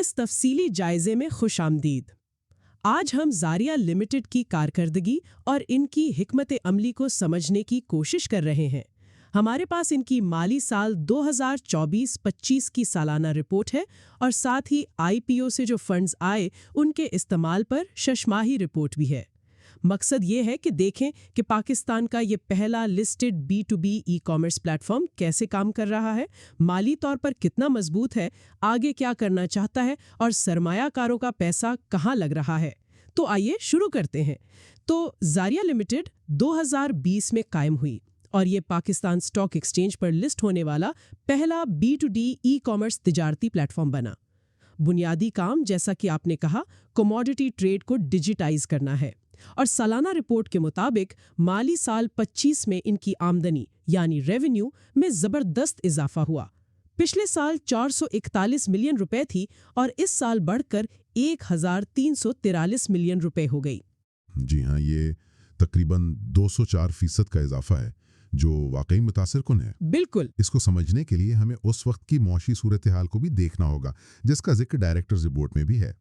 इस तफसीली जायजे में खुशामदीद। आज हम ज़ारिया लिमिटेड की कारकर्दगी और इनकी हिकमत अमली को समझने की कोशिश कर रहे हैं। हमारे पास इनकी माली साल 2024-25 की सालाना रिपोर्ट है और साथ ही आईपीओ से जो फंड्स आए उनके इस्तेमाल पर शशमाही रिपोर्ट भी है। मकसद ये है कि देखें कि पाकिस्तान का ये पहला listed B2B e commerce platform कैसे काम कर रहा है, माली तौर पर कितना मजबूत है, आगे क्या करना चाहता है और सरमायाकारों का पैसा कहाँ लग रहा है। तो आइए शुरू करते हैं। तो ज़ारिया लिमिटेड 2020 में कायम हुई और ये पाकिस्तान स्टॉक एक्सचेंज पर लिस्ट होने वाला पहला B2D ई कॉमर्स तिजारती प्लेटफॉर्म बना। बुनियादी काम, जैसा कि आपने कहा, कमोडिटी ट्रेड को डिजिटाइज करना है और सालाना रिपोर्ट के मुताबिक माली साल 25 में इनकी आमदनी यानी रेवेन्यू में जबरदस्त इजाफा हुआ। पिछले साल 441 मिलियन रुपए थी और इस साल बढ़कर 1343 मिलियन रुपए हो गई। जी हाँ, ये तकरीबन 204% का इजाफा है, जो वाकई मुतासिरकुन है। बिल्कुल। इसको समझने के लिए हमें उस वक्त की मौशी सूरत हाल को भी देखना होगा, जिसका जिक्र डायरेक्टर्स रिपोर्ट में भी है।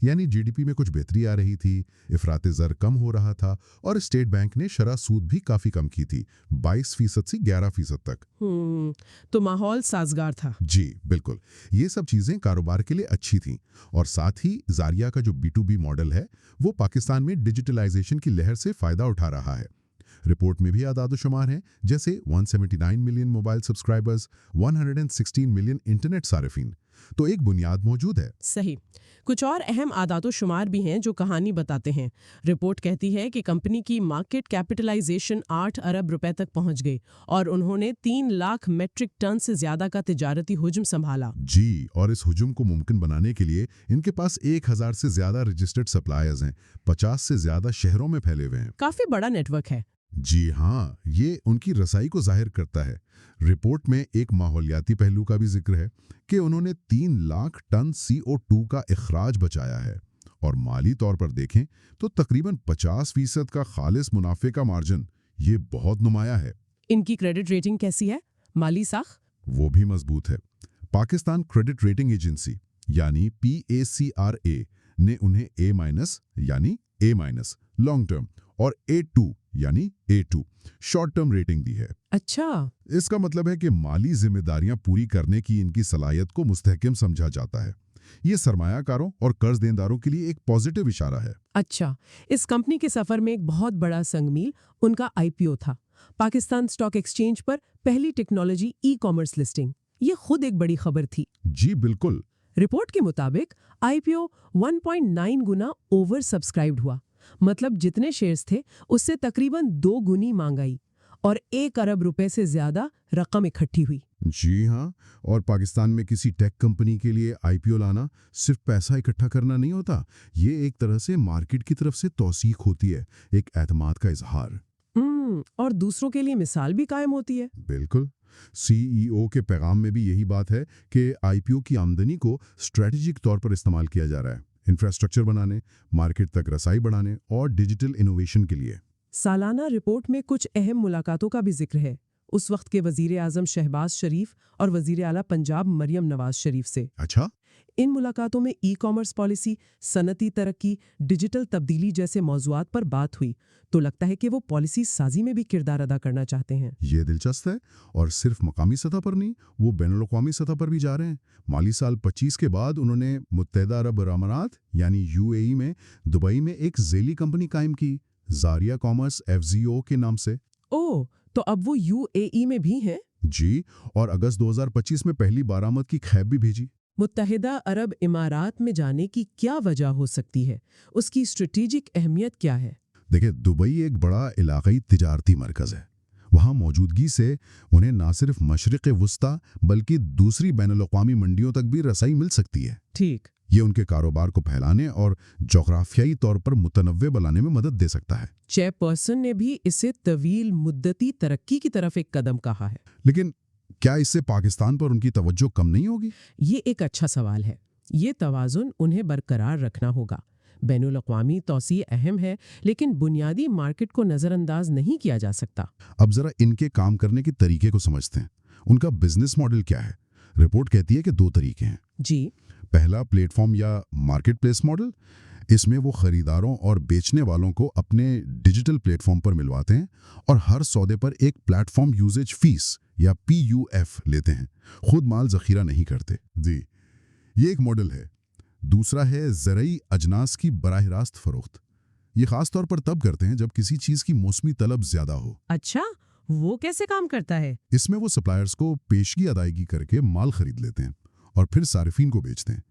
यानी जीडीपी में कुछ बेहतरी आ रही थी, इफरात ज़र कम हो रहा था और स्टेट बैंक ने शरह सूद भी काफी कम की थी, 22% से 11% तक। तो माहौल साजगार था। जी बिल्कुल, ये सब चीजें कारोबार के लिए अच्छी थीं और साथ ही ज़ारिया का जो B2B मॉडल है वो पाकिस्तान में डिजिटलाइजेशन की लहर से फायदा उठा रहा है। रिपोर्ट में भी आदाद-ओ-शुमार हैं, जैसे 179 million mobile subscribers, 116 million internet सारिफीन। तो एक बुनियाद मौजूद है। सही। कुछ और अहम आदाद-ओ-शुमार भी हैं जो कहानी बताते हैं। रिपोर्ट कहती है कि कंपनी की मार्केट कैपिटलाइजेशन 8 अरब रुपए तक पहुंच गई और उन्होंने 3 लाख मेट्रिक टन से ज्यादा का तिजारती हुजम संभाला। जी, और इस हुजूम को मुमकिन बनाने के लिए इनके पास 1000 से ज्यादा रजिस्टर्ड सप्लायर्स हैं, 50 से ज्यादा शहरों में फैले हुए हैं। काफी बड़ा नेटवर्क है। जी हाँ, ये उनकी रसाई को जाहिर करता है। रिपोर्ट में एक माहौलियाती पहलू का भी जिक्र है कि उन्होंने 3 लाख टन CO2 का इखराज बचाया है और माली तौर पर देखें तो तकरीबन 50% का खालिस मुनाफे का मार्जिन, ये बहुत नुमाया है। इनकी क्रेडिट रेटिंग कैसी है? माली साख वो भी मजबूत है। पाकिस्तान क्रेडिट रेटिंग एजेंसी यानी PACRA ने उन्हें A- यानी A- लॉन्ग टर्म और A2 यानी A2 शॉर्ट टर्म रेटिंग दी है। अच्छा। इसका मतलब है कि माली जिम्मेदारियां पूरी करने की इनकी सलाहियत को मुस्तहकम समझा जाता है। ये सरमायाकारों और कर्ज देनदारों के लिए एक पॉजिटिव इशारा है। अच्छा, इस कंपनी के सफर में एक बहुत बड़ा संगमील उनका IPO था। पाकिस्तान स्टॉक एक्सचेंज पर पहली टेक्नोलॉजी ई कॉमर्स लिस्टिंग। ये खुद एक बड़ी खबर थी। जी बिल्कुल। रिपोर्ट के मुताबिक IPO 1.9 गुना ओवर सब्सक्राइब्ड हुआ, मतलब जितने शेयर्स थे उससे तकरीबन 2 गुनी मांग आई और 1 अरब रुपए से ज्यादा रकम इकट्ठी हुई। जी हाँ, और पाकिस्तान में किसी टेक कंपनी के लिए IPO लाना सिर्फ पैसा इकट्ठा करना नहीं होता, ये एक तरह से मार्केट की तरफ से तौसीक होती है, एक एतमाद का इजहार। और दूसरों के लिए मिसाल भी कायम होती है। बिल्कुल। CEO के पैगाम में भी यही बात है कि IPO की आमदनी को स्ट्रेटेजिक तौर पर इस्तेमाल किया जा रहा है, इंफ्रास्ट्रक्चर बनाने, मार्केट तक रसाई बढ़ाने और डिजिटल इनोवेशन के लिए। सालाना रिपोर्ट में कुछ अहम मुलाकातों का भी जिक्र है, उस वक्त के वजीर आजम शहबाज शरीफ और वजीर आला पंजाब मरियम नवाज शरीफ से। अच्छा। इन मुलाकातों में ई कॉमर्स पॉलिसी, सनती तरक्की, डिजिटल तब्दीली जैसे मौजुआत पर बात हुई। तो लगता है कि वो पॉलिसी साजी में भी किरदार अदा करना चाहते हैं। ये दिलचस्प है, और सिर्फ मकामी सतह पर नहीं, वो बैनुल-अक़वामी सतह पर भी जा रहे हैं। माली साल 25 के बाद उन्होंने मुत्तहिदा अरब अमारात यानी UAE में दुबई में एक ज़ेली कंपनी कायम की, ज़ारिया कॉमर्स FZO के नाम से। ओह, तो अब वो UAE में भी हैं? जी, और अगस्त 2025 में पहली बारामद की खैब भी भेजी। मुत्तहिदा अरब इमारात में जाने की क्या वजह हो सकती है? उसकी स्ट्रेटेजिक अहमियत क्या है? देखिए, दुबई एक बड़ा इलाकाई तिजारती मरकज़ है। वहाँ मौजूदगी से उन्हें ना सिर्फ मशरिक़ वुस्ता बल्कि दूसरी बैनुल-अक़वामी मंडियों तक भी रसाई मिल सकती है। ठीक। ये उनके कारोबार को फैलाने और जोग्राफियाई तौर पर मुतनव्वे बनाने में मदद दे सकता है। चेयरपर्सन ने भी इसे तवील मुद्दती तरक्की की तरफ एक कदम कहा है। लेकिन क्या इससे पाकिस्तान पर उनकी तवज्जो कम नहीं होगी? ये एक अच्छा सवाल है। ये तवाज़ुन उन्हें बरकरार रखना होगा। बैनुल-अक़वामी तौसी अहम है, लेकिन बुनियादी मार्केट को नज़रअंदाज नहीं किया जा सकता। अब जरा इनके काम करने के तरीके को समझते हैं। उनका बिजनेस मॉडल क्या है? रिपोर्ट कहती है कि 2 तरीके हैं। जी। पहला प्लेटफॉर्म या मार्केट प्लेस मॉडल, इसमें वो खरीदारों और बेचने वालों को अपने डिजिटल प्लेटफॉर्म पर मिलवाते हैं और हर सौदे पर एक प्लेटफॉर्म यूजेज फीस या PUF लेते हैं, खुद माल जखीरा नहीं करते। जी, ये एक मॉडल है। दूसरा है ज़रई अजनास की बराह रास्त फरोख्त। ये खास तौर पर तब करते हैं जब किसी चीज़ की मौसमी तलब ज़्यादा हो। अच्छा, वो कैसे काम करता है? इसमें वो सप्लायर्स को पेशगी अदायगी करके माल खरीद लेते हैं और फिर सारिफीन को बेचते हैं।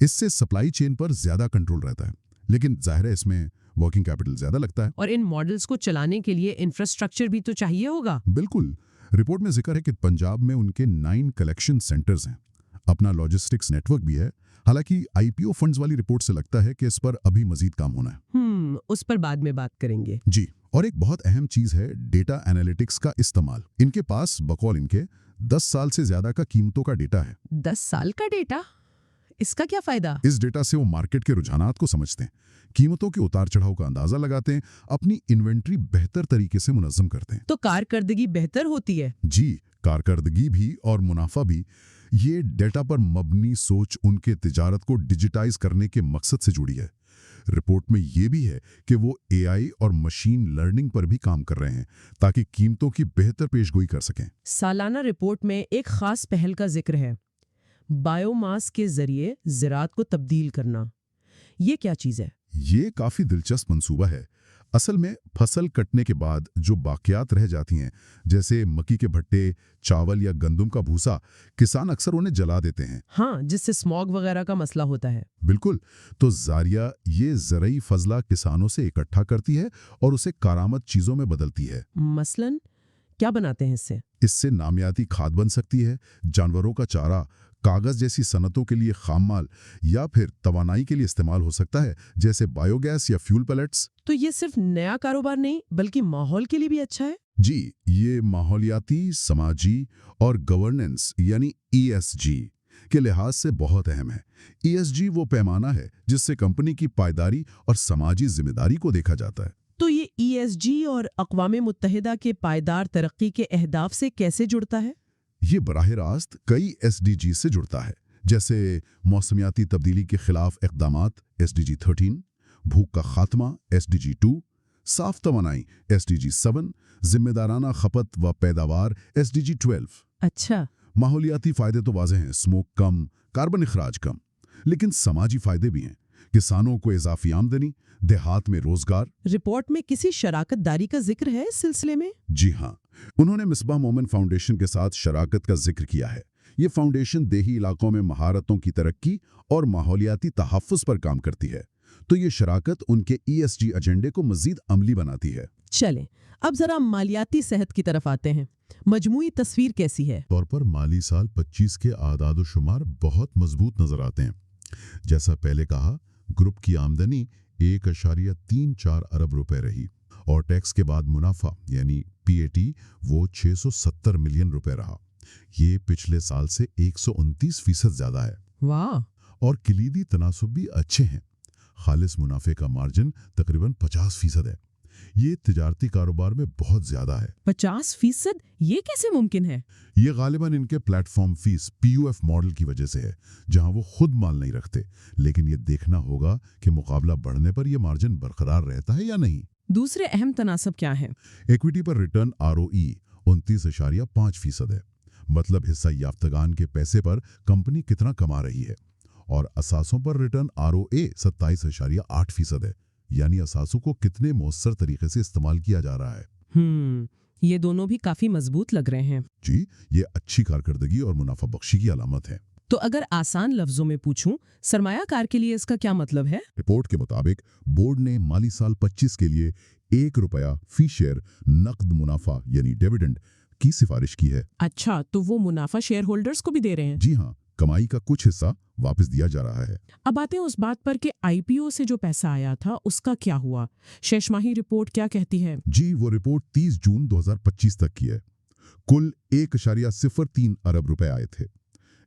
इससे सप्लाई चेन पर ज़्यादा कंट्रोल रहता है, लेकिन जाहिर है इसमें वर्किंग कैपिटल ज़्यादा लगता है। और इन मॉडल्स को चलाने के लिए इंफ्रास्ट्रक्चर भी तो चाहिए होगा। बिल्कुल। रिपोर्ट में जिक्र है कि पंजाब में उनके 9 कलेक्शन सेंटर्स हैं, अपना लॉजिस्टिक्स नेटवर्क भी है। हालांकि IPO फंड्स वाली रिपोर्ट से लगता है कि इस पर अभी मजीद काम होना है। उस पर बाद में बात करेंगे। जी, और एक बहुत अहम चीज है डेटा एनालिटिक्स का इस्तेमाल। इनके पास बकौल इनके 10 साल से ज्यादा का कीमतों का डेटा है। 10 साल का डेटा? इसका क्या फायदा? इस डेटा से वो मार्केट के रुझानात को समझते हैं, कीमतों के उतार चढ़ाव का अंदाजा लगाते हैं, अपनी इन्वेंट्री बेहतर तरीके से मुनज़्ज़म करते हैं। तो कारकर्दगी बेहतर होती है। जी, कारकर्दगी भी और मुनाफा भी। ये डेटा पर मबनी सोच उनके तिजारत को डिजिटाइज करने के मकसद से जुड़ी है। रिपोर्ट में ये भी है कि वो AI और मशीन लर्निंग पर भी काम कर रहे हैं ताकि कीमतों की बेहतर पेशगोई कर सकें। सालाना रिपोर्ट में एक खास पहल का जिक्र है, बायोमास के जरिए ज़राअत को तब्दील करना। ये क्या चीज़ है? ये काफी दिलचस्प मंसूबा है। असल में फसल कटने के बाद जो बाकियात रह जाती हैं, जैसे मक्की के भट्टे, चावल या गंदम का भूसा, किसान अक्सर उन्हें जला देते हैं। हाँ, जिससे स्मॉग वगैरह का मसला होता है। बिल्कुल। तो ज़ारिया ये ज़रई फजला किसानों से इकट्ठा करती है और उसे कारामद चीज़ों में बदलती है। मसलन क्या बनाते हैं इससे? इससे नामियाती खाद बन सकती है, जानवरों का चारा, कागज जैसी सनतों के लिए खाम माल, या फिर तवानाई के लिए इस्तेमाल हो सकता है, जैसे बायोगैस या फ्यूल पैलेट्स। तो ये सिर्फ नया कारोबार नहीं बल्कि माहौल के लिए भी अच्छा है। जी, ये माहौलियाती, समाजी और गवर्नेंस यानी ESG के लिहाज से बहुत अहम है। ESG वो पैमाना है जिससे कंपनी की पायदारी और समाजी जिम्मेदारी को देखा जाता है। तो ये ESG और अक़वाम मुत्तहिदा के पायदार तरक्की के अहदाफ से कैसे जुड़ता है? ये बराह रास्त कई SDG से जुड़ता है, जैसे मौसमियाती तब्दीली के खिलाफ इक़दामात SDG 13, भूख का खात्मा SDG 2, साफ तवानाई SDG 7, जिम्मेदाराना खपत व पैदावार SDG 12। अच्छा, माहौलियाती फ़ायदे तो वाज़ेह हैं, स्मोक कम, कार्बन इखराज कम, लेकिन समाजी फ़ायदे भी हैं। किसानों को इजाफी आमदनी, देहात में रोजगार। रिपोर्ट में किसी शराकत दारी का जिक्र है इस सिलसिले में? जी हाँ, उन्होंने मिसबाह मोमिन फाउंडेशन के साथ शराकत का जिक्र किया है। ये फाउंडेशन देही इलाकों में महारतों की तरक्की और माहौलियाती तहफ़्फ़ुज़ पर काम करती है। तो ये शराकत उनके ESG एजेंडे को मजीद अमली बनाती है। चलें, अब जरा मालियाती सेहत की तरफ आते हैं। मजमूई तस्वीर कैसी है? तौर पर माली साल 25 के आदाद शुमार बहुत मजबूत नजर आते हैं। जैसा पहले कहा, ग्रुप की आमदनी 1.34 अरब रुपए रही और टैक्स के बाद मुनाफा यानी PAT वो 670 मिलियन रुपए रहा। ये पिछले साल से 129% ज्यादा है। वाह! और किलीदी तनासुब भी अच्छे हैं। खालिस मुनाफे का मार्जिन तकरीबन 50% है। ये तिजारती कारोबार में बहुत ज्यादा है। 50%? ये कैसे मुमकिन है? ये गालिबन इनके प्लेटफॉर्म फीस PUF मॉडल की वजह से है, जहां वो खुद माल नहीं रखते। लेकिन ये देखना होगा कि मुकाबला बढ़ने पर ये मार्जिन बरकरार रहता है या नहीं। दूसरे अहम तनासब क्या हैं? इक्विटी पर रिटर्न ROE 29.5% है। मतलब हिस्सा याफ्तगान के पैसे पर कंपनी कितना कमा रही है। और असासों पर रिटर्न ROA 27.8% है, यानी असासों को कितने मौसर तरीके से इस्तेमाल किया जा रहा है। ये दोनों भी काफी मजबूत लग रहे हैं। जी, ये अच्छी कारकर्दगी और मुनाफा बख्शी की अलामत है। तो अगर आसान लफ्जों में पूछूं, सरमायाकार के लिए इसका क्या मतलब है? रिपोर्ट के मुताबिक बोर्ड ने माली साल 25 के लिए 1 रुपया फी शेयर नकद मुनाफा यानी डिविडेंड की सिफारिश की है। अच्छा, तो वो मुनाफा शेयर होल्डर्स को भी दे रहे हैं? जी हाँ, कमाई का कुछ हिस्सा वापस दिया जा रहा है। अब आते हैं उस बात पर कि IPO से जो पैसा आया था उसका क्या हुआ? शेषमाही रिपोर्ट क्या कहती है? जी, वो रिपोर्ट 30 जून 2025 तक की है। कुल 1.03 अरब रुपए आए थे।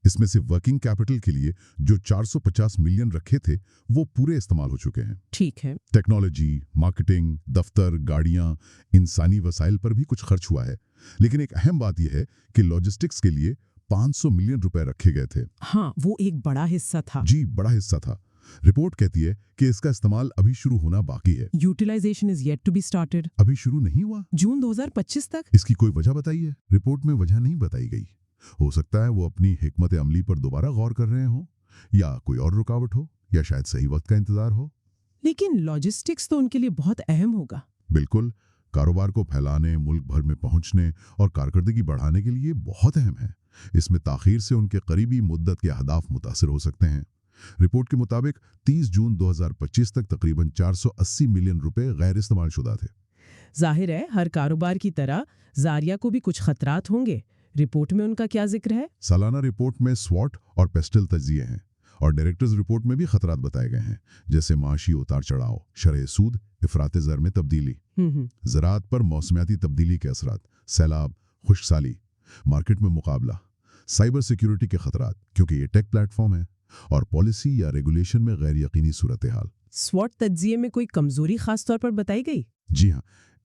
इसमें से वर्किंग कैपिटल के लिए जो 450 मिलियन रखे थे वो पूरे इस्तेमाल हो चुके हैं। ठीक है। टेक्नोलॉजी, मार्केटिंग, दफ्तर, गाड़ियां, इंसानी वसाइल पर भी कुछ खर्च हुआ है। लेकिन एक अहम बात यह है कि लॉजिस्टिक्स के लिए 500 मिलियन रुपए रखे गए थे। हाँ, वो एक बड़ा हिस्सा था। जी, बड़ा हिस्सा था। रिपोर्ट कहती है कि इसका इस्तेमाल अभी शुरू होना बाकी है। Utilization is yet to be started. अभी शुरू नहीं हुआ। जून 2025 तक। इसकी कोई वजह बताई है? रिपोर्ट में वजह नहीं बताई गई। हो सकता है वो अपनी हिकमत अमली पर दोबारा गौर कर रहे हो, या कोई और रुकावट हो, या शायद सही वक्त का इंतजार हो। लेकिन लॉजिस्टिक्स तो उनके लिए बहुत अहम होगा। बिल्कुल, कारोबार को फैलाने, मुल्क भर में पहुंचने और कारकर्दगी बढ़ाने के लिए बहुत अहम है। इसमें ताखीर से उनके करीबी मुद्दत के अहदाफ मुतासिर हो सकते हैं। रिपोर्ट के मुताबिक 30 जून 2025 तक तकरीबन 480 मिलियन रुपए गैर इस्तेमाल शुदा थे। जाहिर है हर कारोबार की तरह जारिया को भी कुछ खतरात होंगे। रिपोर्ट में उनका क्या जिक्र है? सालाना रिपोर्ट में स्वॉट और पेस्टल तज्जिए हैं, और डायरेक्टर्स रिपोर्ट में भी खतरात बताए गए हैं, जैसे माशी उतार चढ़ाव, शरह सूद, इफरात ज़र में तब्दीली, ज़राअत पर मौसमियाती तब्दीली के असरात, सैलाब, खुशसाली, मार्केट में मुकाबला, साइबर सिक्योरिटी के खतरात क्योंकि ये टेक प्लेटफॉर्म है, और पॉलिसी या रेगुलेशन में गैर यकीनी सूरत हाल। स्वॉट तज्जिए में कोई कमजोरी खास तौर पर बताई गई? जी हाँ,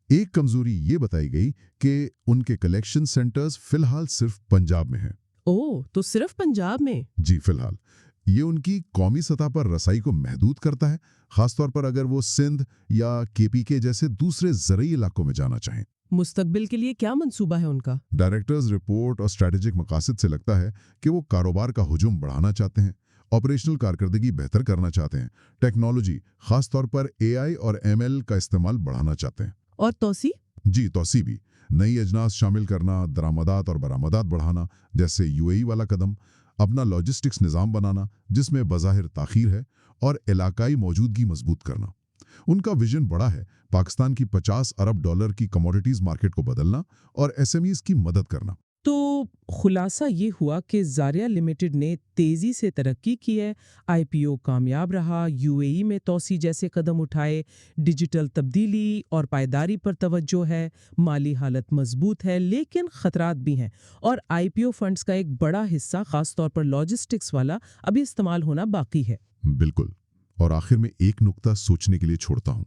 एक कमजोरी ये बताई गई कि उनके कलेक्शन सेंटर्स फिलहाल सिर्फ पंजाब में हैं। ओह, तो सिर्फ पंजाब में? जी, फिलहाल ये उनकी कौमी सतह पर रसाई को महदूद करता है, खासतौर पर अगर वो सिंध या केपीके जैसे दूसरे ज़रूरी इलाकों में जाना चाहें। मुस्तकबिल के लिए क्या मंसूबा है उनका? डायरेक्टर्स रिपोर्ट और स्ट्रैटेजिक मकासद से लगता है कि वो कारोबार का हुजूम बढ़ाना चाहते हैं, ऑपरेशनल कारकर्दगी बेहतर करना चाहते हैं, टेक्नोलॉजी खासतौर पर AI और ML का इस्तेमाल बढ़ाना चाहते हैं। और तौसी? जी, तौसी भी, नई अजनास शामिल करना, दरामदात और बरामदात बढ़ाना, जैसे UAE वाला कदम, अपना लॉजिस्टिक्स निज़ाम बनाना जिसमें बज़ाहिर ताख़ीर है, और इलाकाई मौजूदगी मजबूत करना। उनका विजन बड़ा है, पाकिस्तान की 50 अरब डॉलर की कमोडिटीज़ मार्केट को बदलना और SMEs की मदद करना। तो खुलासा ये हुआ कि जारिया लिमिटेड ने तेजी से तरक्की की है, IPO कामयाब रहा, UAE में तौसी जैसे कदम उठाए, डिजिटल तब्दीली और पायदारी पर तवज्जो है, माली हालत मजबूत है, लेकिन खतरात भी हैं, और IPO फंड्स का एक बड़ा हिस्सा खास तौर पर लॉजिस्टिक्स वाला अभी इस्तेमाल होना बाकी है। बिल्कुल। और आखिर में एक नुक्ता सोचने के लिए छोड़ता हूँ।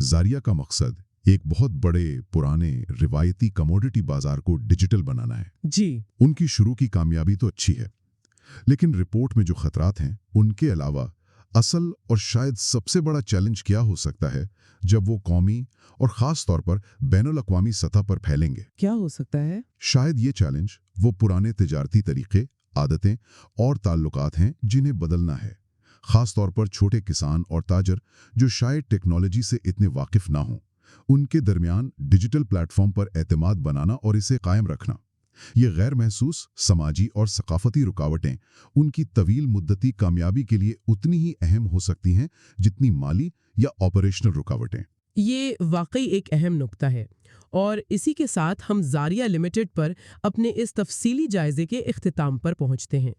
जारिया का मकसद एक बहुत बड़े पुराने रिवायती कमोडिटी बाजार को डिजिटल बनाना है। जी। उनकी शुरू की कामयाबी तो अच्छी है, लेकिन रिपोर्ट में जो खतरात हैं उनके अलावा असल और शायद सबसे बड़ा चैलेंज क्या हो सकता है जब वो कौमी और ख़ास तौर पर बैनुल अक़वामी सतह पर फैलेंगे। क्या हो सकता है? शायद ये चैलेंज वो पुराने तिजारती तरीके, आदतें और ताल्लुकात हैं जिन्हें बदलना है, ख़ास तौर पर छोटे किसान और ताजर जो शायद टेक्नोलॉजी से इतने वाकिफ़ ना हों। उनके दरमियान डिजिटल प्लेटफॉर्म पर एतमाद बनाना और इसे कायम रखना, ये गैर महसूस समाजी और सकाफती रुकावटें उनकी तवील मुद्दती कामयाबी के लिए उतनी ही अहम हो सकती हैं जितनी माली या ऑपरेशनल रुकावटें। ये वाकई एक अहम नुक्ता है, और इसी के साथ हम जारिया लिमिटेड पर अपने इस तफसीली जायजे के इख्तिताम पर पहुंचते हैं।